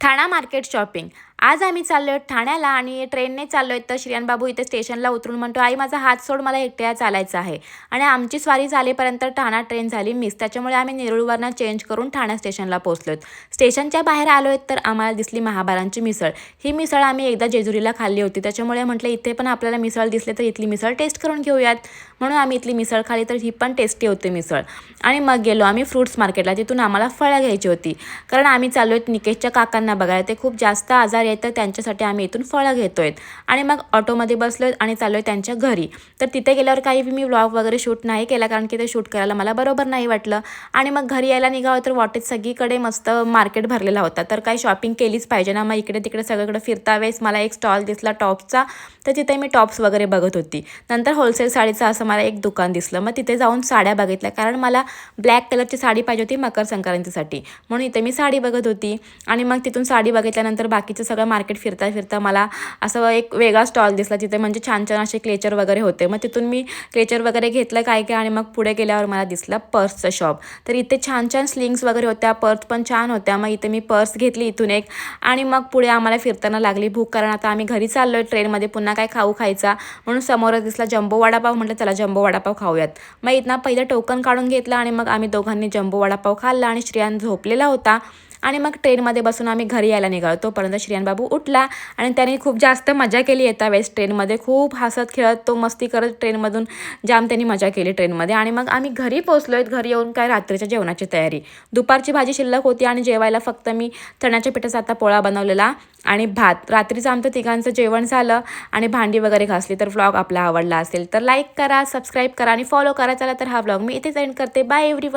ठाणा market shopping. आज आम्ही चाललोय ठाण्याला आणि ट्रेनने चाललोय तर श्रियान बाबू इथे स्टेशनला उतरून म्हणतो, आई माझा हात सोड, मला एकट्याला चालायचं आहे. आणि आमची स्वारी झालीपर्यंत ठाणा ट्रेन झाली मिस. त्याच्यामुळे आम्ही नेरूळवरनं चेंज करून ठाणा स्टेशनला पोहोचलोत. स्टेशनच्या बाहेर आलोय तर आम्हाला दिसली महाबारांची मिसळ. ही मिसळ आम्ही एकदा जेजुरीला खाल्ली होती, त्याच्यामुळे म्हटलं इथे पण आपल्याला मिसळ दिसले तर इथली मिसळ टेस्ट करून घेऊयात. म्हणून आम्ही इथली मिसळ खाली तर ही पण टेस्टी होती मिसळ. आणि मग गेलो आम्ही फ्रूट्स मार्केटला. तिथून आम्हाला फळं घ्यायची होती, कारण आम्ही चाललोय निकेशच्या काकांना बघायला. ते खूप जास्त आजार येतं, त्यांच्यासाठी आम्ही इथून फळं घेतोय. आणि मग ऑटोमध्ये बसलोय आणि चाललोय त्यांच्या घरी. तर तिथे गेल्यावर काही मी व्लॉग वगैरे शूट नाही केला, कारण की ते शूट करायला मला बरोबर नाही वाटलं. आणि मग घरी यायला निघालो तर वाटेत सगळीकडे मस्त मार्केट भरलेला होता, तर काही शॉपिंग केलीच पाहिजे ना. मग इकडे तिकडे सगळीकडे फिरता वेळेस मला एक स्टॉल दिसला टॉप्सचा, तर तिथे मी टॉप्स वगैरे बघत होती. नंतर होलसेल साडीचं असं मला एक दुकान दिसलं. मग तिथे जाऊन साड्या बघितल्या, कारण मला ब्लॅक कलरची साडी पाहिजे होती मकर संक्रांतीसाठी, म्हणून इथे मी साडी बघत होती. आणि मग तिथून साडी बघितल्यानंतर बाकीचं सगळं मार्केट फिरता फिरता मला असं एक वेगळा स्टॉल दिसला, तिथे म्हणजे छान छान असे क्लेचर वगैरे होते. मग तिथून मी क्लेचर वगैरे घेतलं काय काय. आणि मग पुढे गेल्यावर मला दिसलं पर्सचं शॉप. तर इथे छान छान स्लिंग्स वगैरे होत्या, पर्स पण छान होत्या. मग इथे मी पर्स घेतली इथून एक. आणि मग पुढे आम्हाला फिरताना लागली भूक, कारण आता आम्ही घरी चाललोय ट्रेनमध्ये, पुन्हा काय खायचा. म्हणून समोरच दिसला जम्बो वडापाव, म्हटलं चला जम्बो वडापाव खाऊयात. मग इथनं पहिलं टोकन काढून घेतलं आणि मग आम्ही दोघांनी जम्बो वडापाव खाल्ला. आणि श्रियान झोपलेला होता. आणि मग ट्रेनमध्ये बसून आम्ही घरी यायला निघालो. तोपर्यंत श्रियान बाबू उठला आणि त्याने खूप जास्त मजा केली. येता वेळेस ट्रेनमध्ये खूप हसत खेळत तो मस्ती करत ट्रेनमधून जाम त्यांनी मजा केली ट्रेनमध्ये. आणि मग आम्ही घरी पोहोचलोय. घरी येऊन काय रात्रीच्या जेवणाची तयारी. दुपारची भाजी शिल्लक होती आणि जेवायला फक्त मी चण्याच्या पिठाचा आता पोळा बनवलेला आणि भात. रात्रीचं आमचं तिघांचं जेवण झालं आणि भांडी वगैरे घासली. तर व्लॉग आपला आवडला असेल तर लाईक करा, सबस्क्राईब करा आणि फॉलो करा. चला तर हा व्लॉग मी इथेच एंड करते. Bye everyone.